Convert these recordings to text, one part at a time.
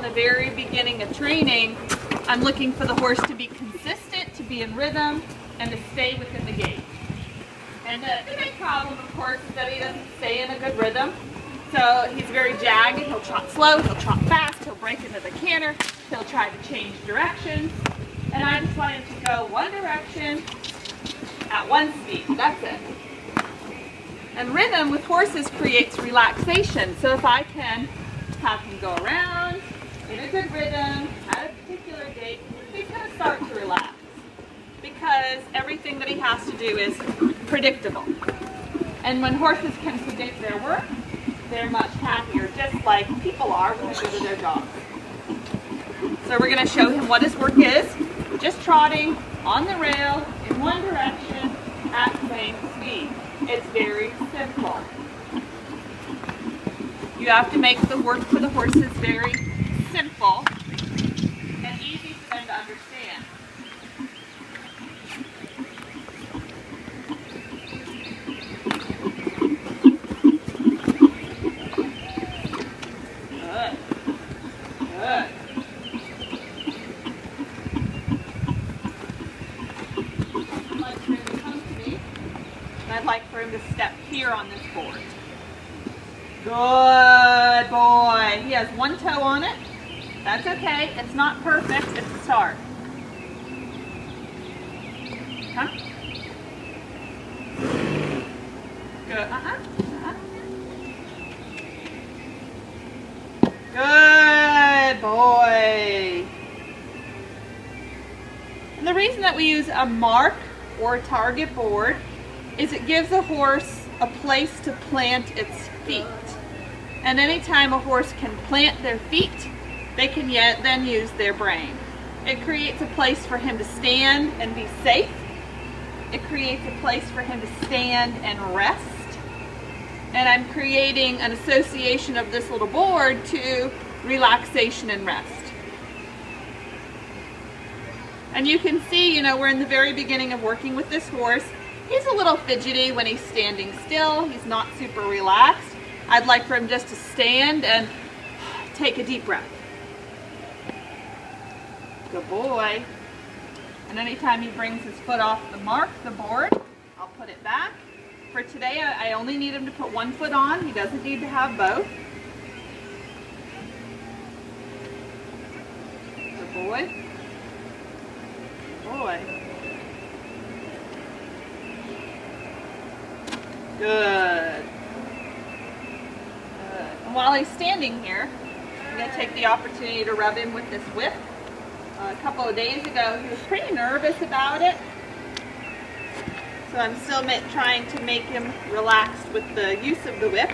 the very beginning of training, I'm looking for the horse to be consistent, to be in rhythm, and to stay within the gait. And the big problem, of course, is that he doesn't stay in a good rhythm. So he's very jagged. He'll trot slow, he'll trot fast, he'll break into the canter, he'll try to change directions. And I just want him to go one direction at one speed. That's it. And rhythm with horses creates relaxation. So if I can have him go around in a good rhythm at a particular gait, he's going to start to relax because everything that he has to do is predictable. And when horses can predict their work, they're much happier, just like people are when they go to their jobs. So we're going to show him what his work is, just trotting on the rail in one direction at the same speed. It's very simple. You have to make the work for the horses very simple and easy for them to understand. Good. Good. I'd like for him to step here on this board. Good boy. He has one toe on it. That's okay. It's not perfect. It's a start. Come. Good. Good boy. And the reason that we use a mark or a target board is it gives a horse a place to plant its feet. And anytime a horse can plant their feet, they can then use their brain. It creates a place for him to stand and be safe. It creates a place for him to stand and rest. And I'm creating an association of this little board to relaxation and rest. And you can see, we're in the very beginning of working with this horse. He's a little fidgety when he's standing still. He's not super relaxed. I'd like for him just to stand and take a deep breath. Good boy. And anytime he brings his foot off the board, I'll put it back. For today, I only need him to put one foot on. He doesn't need to have both. Good boy. Good boy. Good. Good. And while he's standing here, I'm going to take the opportunity to rub him with this whip. A couple of days ago, he was pretty nervous about it. So I'm still trying to make him relaxed with the use of the whip.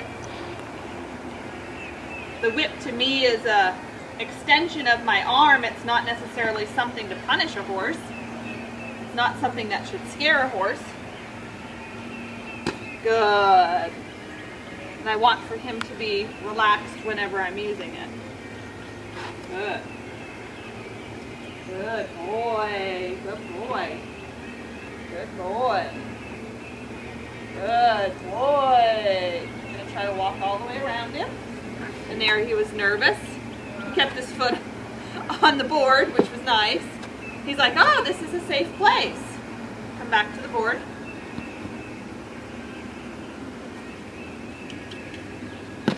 The whip to me is an extension of my arm. It's not necessarily something to punish a horse. It's not something that should scare a horse. Good. And I want for him to be relaxed whenever I'm using it. Good. Good boy. Good boy. Good boy. Good boy. I'm going to try to walk all the way around him. And there he was nervous. He kept his foot on the board, which was nice. He's like, oh, this is a safe place. Come back to the board.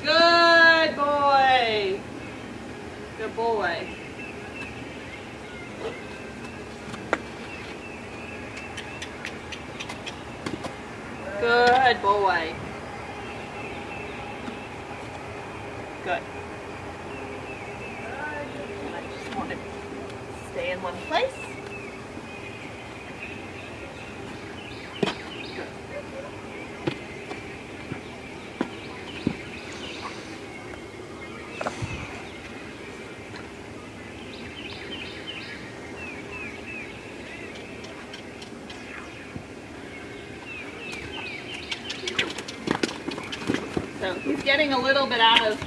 Good boy. Good boy. Good boy. Good. And I just want to stay in one place. Good. So he's getting a little bit out of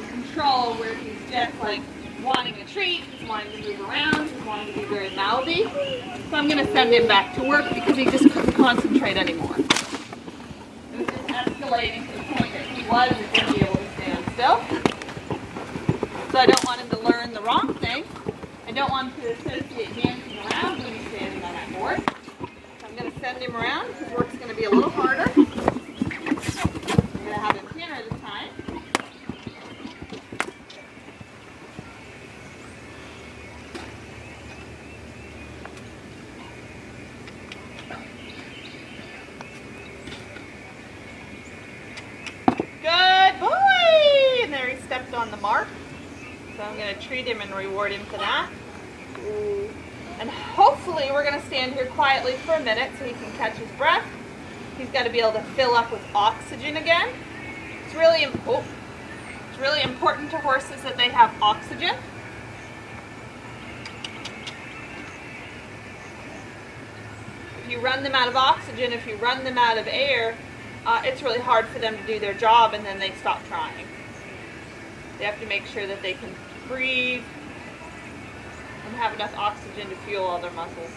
control where he's just like wanting a treat, he's wanting to move around, he's wanting to be very mouthy. So I'm going to send him back to work because he just couldn't concentrate anymore. It was just escalating to the point that he wasn't going to be able to stand still. So So I don't want him to learn the wrong thing. I don't want him to associate dancing around when he's standing on that board. So I'm going to send him around. His work's going to be a little harder. I'm going to have him canter this time. Good boy! And there he stepped on the mark. So I'm going to treat him and reward him for that. And hopefully we're going to stand here quietly for a minute so he can catch his breath. He's got to be able to fill up with oxygen again. It's really important to horses that they have oxygen. If you run them out of oxygen, if you run them out of air, it's really hard for them to do their job, and then they stop trying. They have to make sure that they can breathe and have enough oxygen to fuel all their muscles.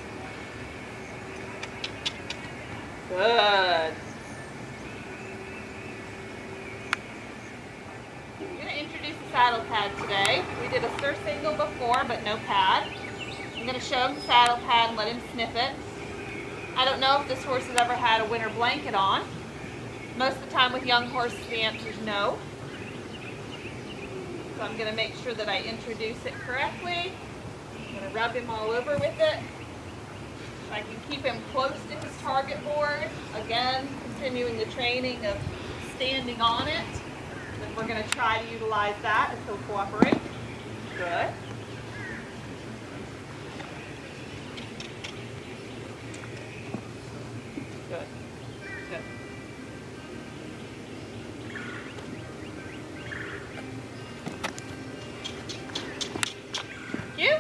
Good. I'm going to introduce the saddle pad today. We did a surcingle before, but no pad. I'm going to show him the saddle pad and let him sniff it. I don't know if this horse has ever had a winter blanket on. Most of the time with young horses, the answer is no. So I'm going to make sure that I introduce it correctly. I'm going to rub him all over with it. If I can keep him close to his target board, again, continuing the training of standing on it, then we're going to try to utilize that if he'll cooperate. Good. Good. Good. Thank you.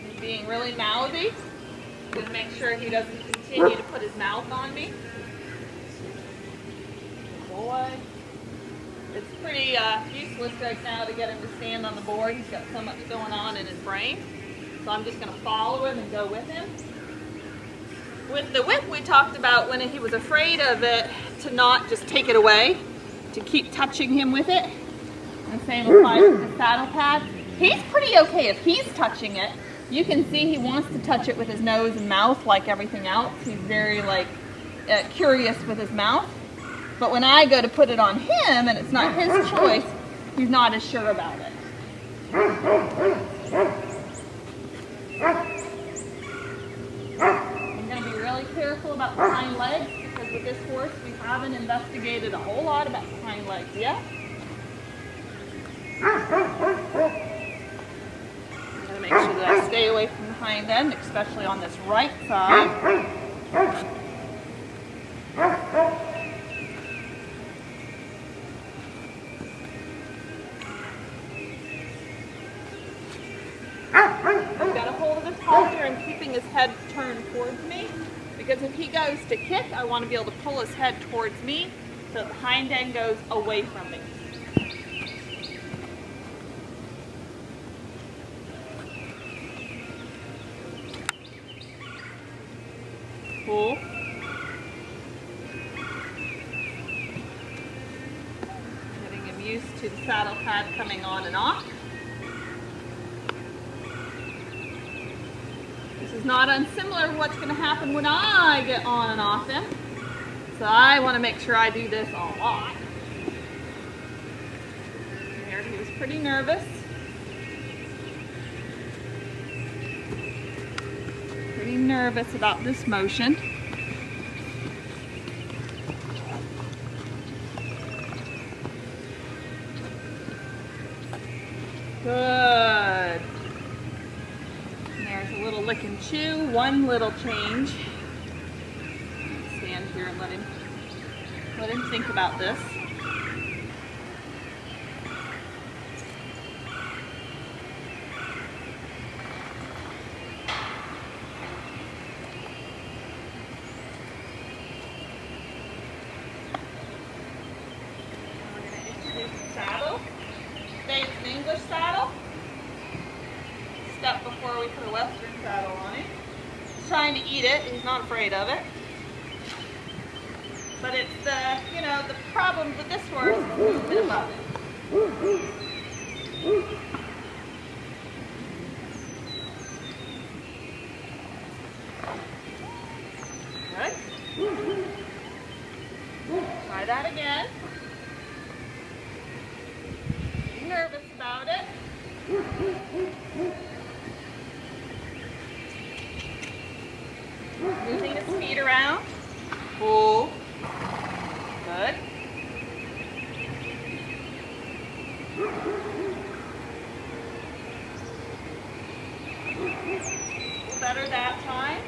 He's being really mouthy. I'm going to make sure he doesn't continue to put his mouth on me. Good boy. It's pretty useless right now to get him to stand on the board. He's got so much going on in his brain. So I'm just going to follow him and go with him. With the whip, we talked about when he was afraid of it to not just take it away, to keep touching him with it. And the same applies to the saddle pad. He's pretty okay if he's touching it. You can see he wants to touch it with his nose and mouth like everything else. He's very curious with his mouth. But when I go to put it on him and it's not his choice, he's not as sure about it. I'm going to be really careful about the hind legs because with this horse we haven't investigated a whole lot about the hind legs yet. I'm going to make sure that I stay away from the hind end, especially on this right side. I've got a hold of his halter and keeping his head turned towards me because if he goes to kick, I want to be able to pull his head towards me so the hind end goes away from me. Cool. Getting him used to the saddle pad coming on and off. This is not unsimilar to what's going to happen when I get on and off him. So I want to make sure I do this a lot. There, he was pretty nervous. Pretty nervous about this motion. Good. And there's a little lick and chew, one little change. Stand here and let him think about this. Saddle. Today it's an English saddle. Step before we put a Western saddle on him. He's trying to eat it. He's not afraid of it. But it's the problem with this horse is movement above it. Good. Try that again. Be nervous about it. Moving his feet around. Pull. Good. Better that time.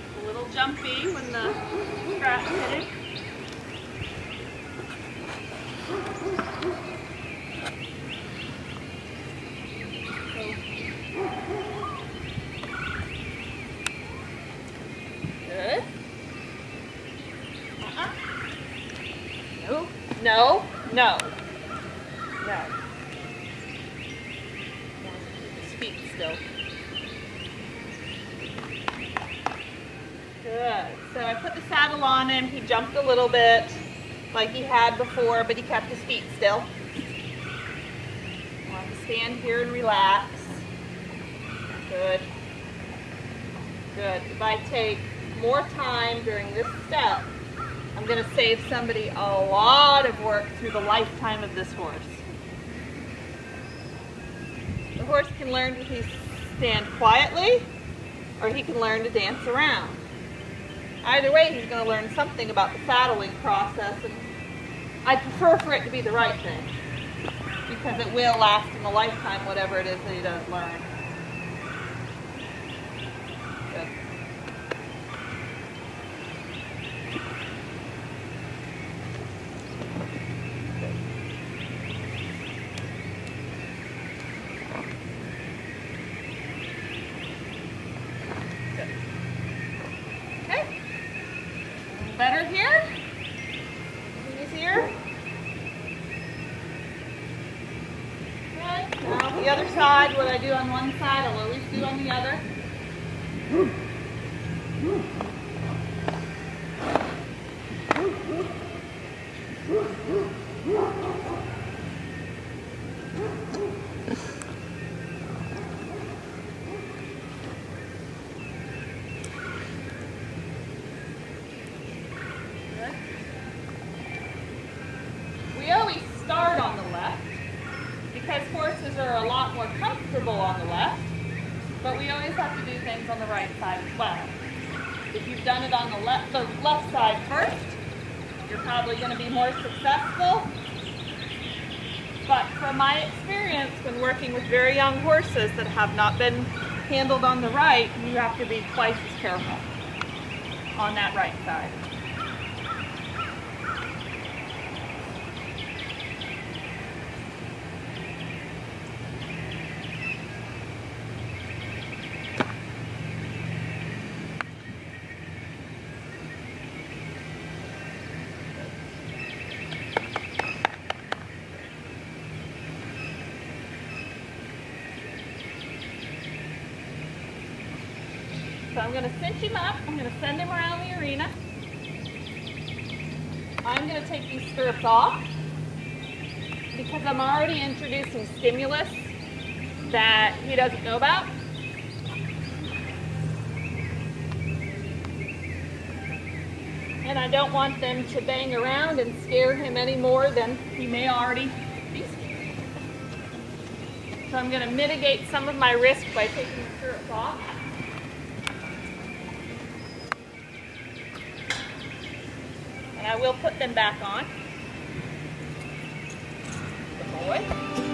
A little jumpy when the strap hit it. Good. No, no, no. No. Keep his feet still. Good. So I put the saddle on him. He jumped a little bit like he had before, but he kept his feet still. I want to stand here and relax. Good. Good. If I take more time during this step, I'm going to save somebody a lot of work through the lifetime of this horse. The horse can learn to stand quietly, or he can learn to dance around. Either way, he's going to learn something about the saddling process, and I prefer for it to be the right thing, because it will last him a lifetime, whatever it is that he doesn't learn. Good. Better here? Easier? Good. Now the other side, what I do on one side, I'll always do on the other. We always start on the left because horses are a lot more comfortable on the left, but we always have to do things on the right side as well. If you've done it on the left side first, you're probably going to be more successful. But from my experience when working with very young horses that have not been handled on the right, you have to be twice as careful on that right side. So I'm going to cinch him up. I'm going to send him around the arena. I'm going to take these stirrups off because I'm already introducing stimulus that he doesn't know about. And I don't want them to bang around and scare him any more than he may already be scared. So I'm going to mitigate some of my risk by taking the stirrups off. And I will put them back on. Good boy.